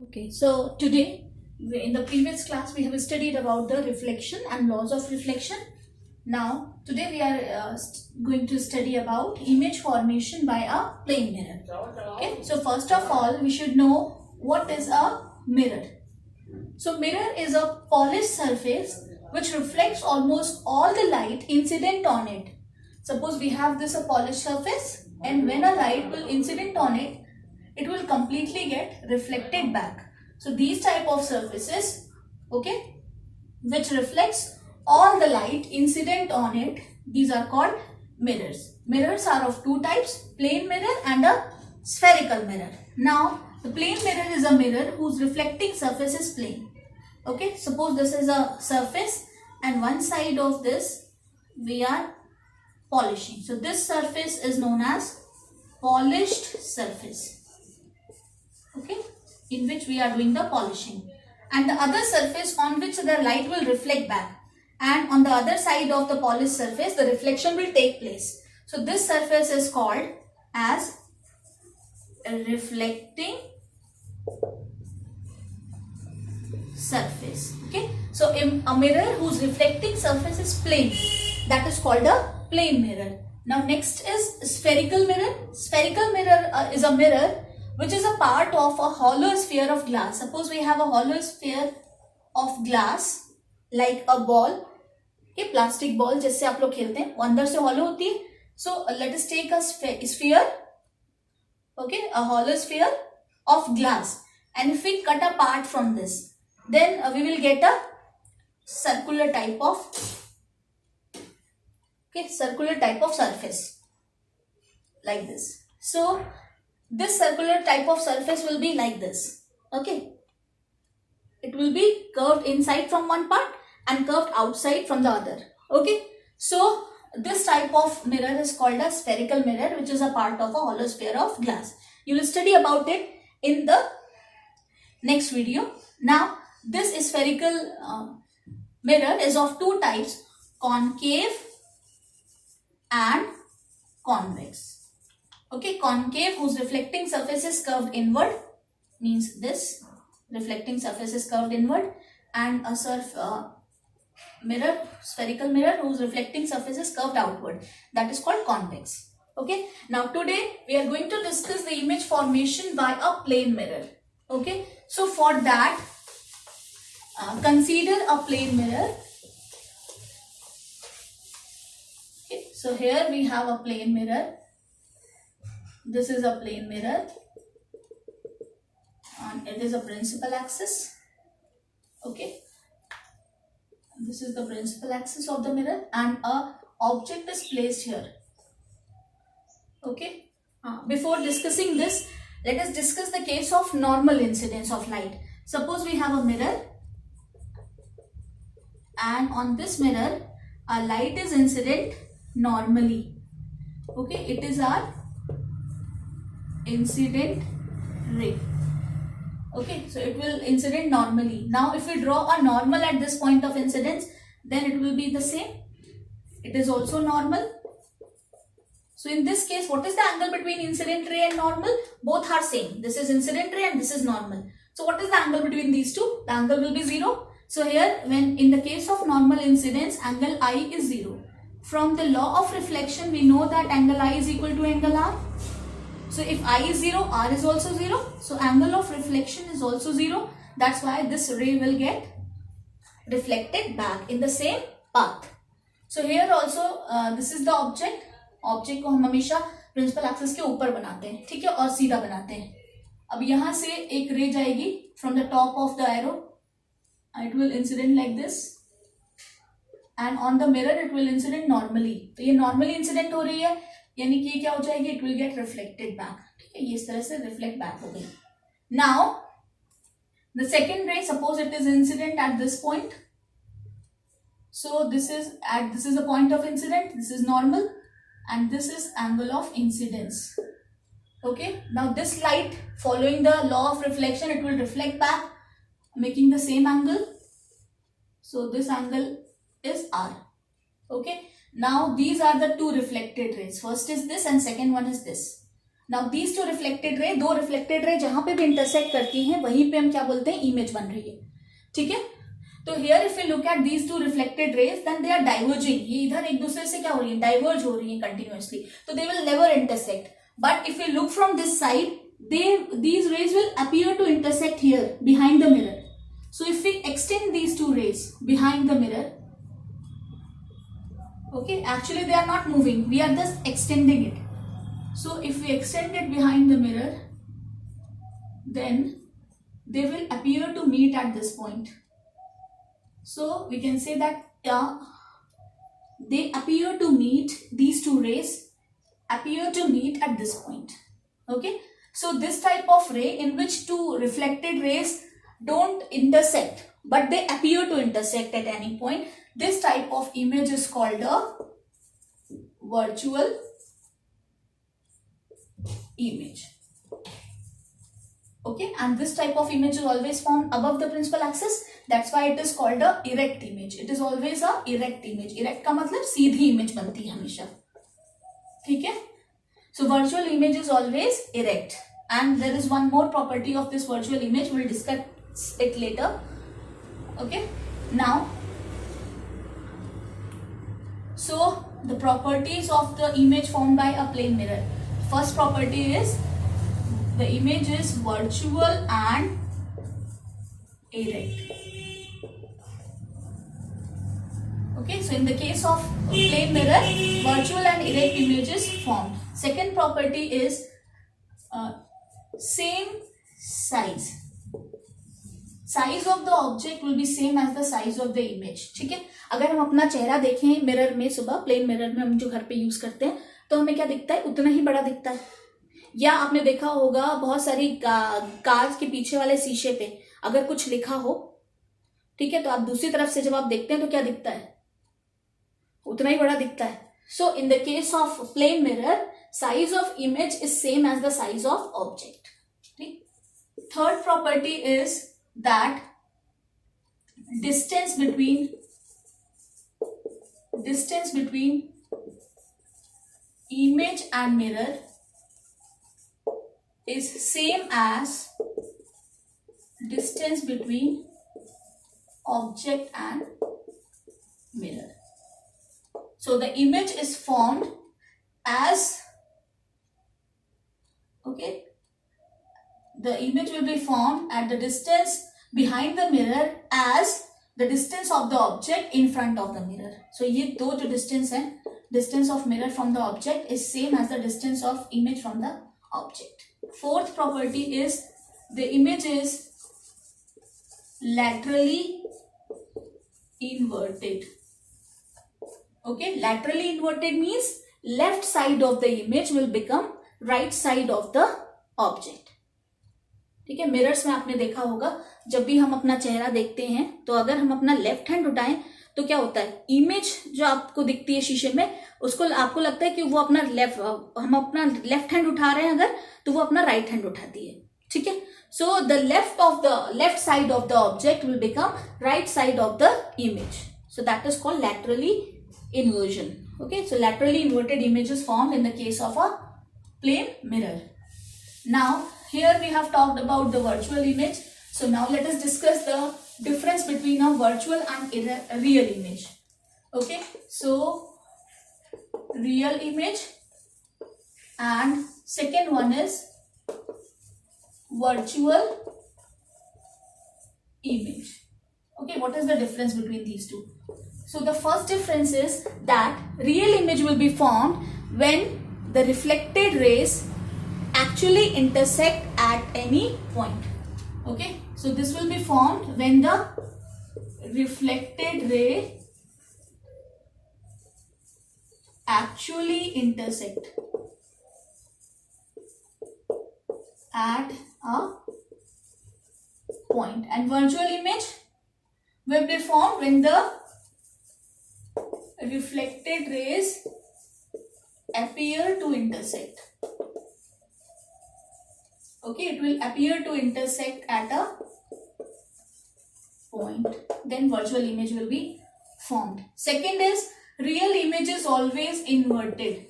Okay, so today in the previous class we have studied about the reflection and laws of reflection. Now today we are going to study about image formation by a plane mirror. Okay, so first of all we should know what is a mirror. So mirror is a polished surface which reflects almost all the light incident on it. Suppose we have this a polished surface, and when a light will incident on it, it will completely get reflected back. So these type of surfaces, okay, which reflects all the light incident on it, these are called mirrors. Mirrors are of two types, plane mirror and a spherical mirror. Now the plane mirror is a mirror whose reflecting surface is plane. Okay, suppose this is a surface and one side of this we are polishing. So this surface is known as polished surface. Okay, in which we are doing the polishing, and the other surface on which the light will reflect back, and on the other side of the polished surface the reflection will take place. So this surface is called as a reflecting surface. Okay, so a mirror whose reflecting surface is plane, that is called a plane mirror. Now next is spherical mirror. Spherical mirror is a mirror which is a part of a hollow sphere of glass. Suppose we have a hollow sphere of glass like a ball, okay, plastic ball जिससे आप लोग खेलते हैं, वो अंदर से hollow होती है. So let us take a sphere, okay, a hollow sphere of glass, and if we cut a part from this, then we will get a circular type of, okay, circular type of surface like this. So this circular type of surface will be like this. Okay, it will be curved inside from one part and curved outside from the other. Okay, so this type of mirror is called a spherical mirror, which is a part of a hollow sphere of glass. You will study about it in the next video. Now this spherical mirror is of two types, concave and convex. Okay, concave whose reflecting surface is curved inward, means this reflecting surface is curved inward, and a mirror, spherical mirror whose reflecting surface is curved outward, that is called convex. Okay, now today we are going to discuss the image formation by a plane mirror. Okay, so for that consider a plane mirror. Okay, so here we have a plane mirror. This is a plane mirror and it is a principal axis. Okay, this is the principal axis of the mirror and a object is placed here. Okay, before discussing this, let us discuss the case of normal incidence of light. Suppose we have a mirror and on this mirror a light is incident normally. Okay, it is our incident ray. Okay, so it will incident normally. Now if we draw a normal at this point of incidence, then it will be the same. It is also normal. So in this case, what is the angle between incident ray and normal? Both are same. This is incident ray and this is normal. So what is the angle between these two? The angle will be 0. So here, when in the case of normal incidence, angle I is 0. From the law of reflection, we know that angle I is equal to angle R. So if I is 0, R is also 0. So angle of reflection is also 0. That's why this ray will get reflected back in the same path. So here also this is the object. Object को हम हमेशा principal axis के ऊपर बनाते हैं, ठीक है, और सीधा बनाते हैं. अब यहां से एक रे जाएगी from the top of the arrow, it will incident like this and on the mirror it will incident normally. तो ये नॉर्मली इंसिडेंट हो रही है, यानी कि ये क्या हो जाएगी, it will get reflected back. ठीक है, ये इस तरह से रिफ्लेक्ट बैक हो गई. नाउ द सेकेंड रे, suppose it is incident at this point. So this is the point of incident, this is normal and this is angle of incidence. Okay, now this light following the law of reflection, it will reflect back making the same angle. So this angle is R. Okay, now these are the two reflected rays. First is this and second one is this. Now these two reflected ray, दो reflected ray जहां पे भी intersect करती हैं वहीं पे हम क्या बोलते हैं, इमेज बन रही है. ठीक है. तो here if you look at these two reflected rays then they are diverging. ये इधर एक दूसरे से क्या हो रही है, डाइवर्ज हो रही है कंटिन्यूअसली. तो they will never intersect. But if you look from this side, these rays will appear to intersect here behind the mirror. So if we extend these two rays behind the mirror, okay, actually they are not moving, we are just extending it. So if we extend it behind the mirror, then they will appear to meet at this point. So we can say that they appear to meet, these two rays appear to meet at this point. Okay. So this type of ray in which two reflected rays don't intersect but they appear to intersect at any point, this type of image is called a virtual image. Okay, and this type of image is always formed above the principal axis. That's why it is called a erect image. It is always a erect image. Erect का मतलब सीधी image बनती है हमेशा. ठीक है. So virtual image is always erect, and there is one more property of this virtual image. We'll discuss it later. Okay. Now, so the properties of the image formed by a plane mirror. First property is the image is virtual and erect. Okay, so in the case of plane mirror, virtual and erect image is formed. Second property is same size. Size of the object will be same as the size of the image. ठीक है. अगर हम अपना चेहरा देखें mirror में, सुबह plane mirror में हम जो घर पे यूज करते हैं, तो हमें क्या दिखता है, उतना ही बड़ा दिखता है. या आपने देखा होगा बहुत सारी कार के पीछे वाले शीशे पे अगर कुछ लिखा हो, ठीक है, तो आप दूसरी तरफ से जब आप देखते हैं तो क्या दिखता है, उतना ही बड़ा दिखता है. So in the case of plane mirror, size of image is same as the size of object. Third property is that distance between image and mirror is same as distance between object and mirror. So the image is formed as, okay, the image will be formed at the distance behind the mirror as the distance of the object in front of the mirror. So ये दो जो distance है, distance of mirror from the object is same as the distance of image from the object. Fourth property is the image is laterally inverted. Okay, laterally inverted means left side of the image will become right side of the object. ठीक है. Mirrors में आपने देखा होगा जब भी हम अपना चेहरा देखते हैं तो अगर हम अपना लेफ्ट हैंड उठाएं तो क्या होता है, इमेज जो आपको दिखती है शीशे में, उसको आपको लगता है कि वो अपना हम अपना लेफ्ट हैंड उठा रहे हैं अगर, तो वो अपना राइट हैंड उठाती है. ठीक है. So the left side of the object will become right side of the image. So that is called laterally inversion. Okay, so laterally inverted image is formed in the case of a plane mirror. Now here we have talked about the virtual image. So now let us discuss the difference between a virtual and a real image. Okay, so real image and second one is virtual image. Okay, what is the difference between these two? So the first difference is that real image will be formed when the reflected rays actually intersect at any point. Okay, so this will be formed when the reflected ray actually intersect at a point, and virtual image will be formed when the reflected rays appear to intersect. Okay, it will appear to intersect at a point, then virtual image will be formed. Second is real image is always inverted.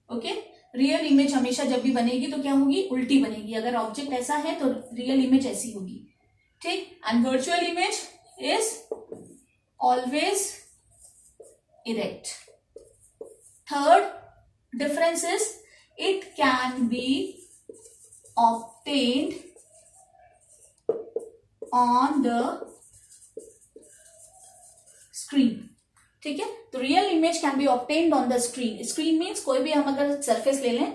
Okay, real image हमेशा जब भी बनेगी तो क्या होगी, उल्टी बनेगी. अगर ऑब्जेक्ट ऐसा है तो रियल इमेज ऐसी होगी. ठीक. And virtual image is always erect. Third difference is it can be obtained on the screen. ठीक है. तो real image can be obtained on the screen. Screen means कोई भी हम अगर सरफेस ले लें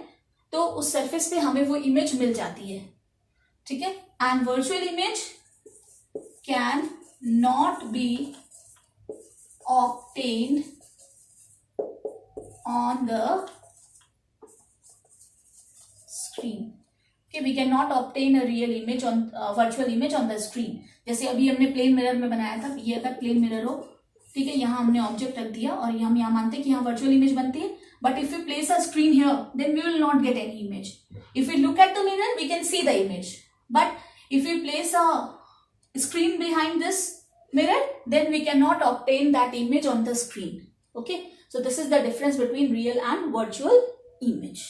तो उस सरफेस पे हमें वो इमेज मिल जाती है. ठीक है. And virtual image can not be obtained on the screen. Okay, we cannot obtain a real image on virtual image on the screen. जैसे अभी हमने प्लेन मिरर में बनाया था. ये अगर प्लेन मिरर हो, ठीक है, यहाँ हमने ऑब्जेक्ट रख दिया और हम यहाँ मानते हैं कि यहाँ वर्चुअल इमेज बनती है. But if you place a screen here then we will not get any image. If you look at the mirror we can see the image, but if you place a screen behind this mirror then we cannot obtain that image on the screen. Okay, so this is the difference between real and virtual image.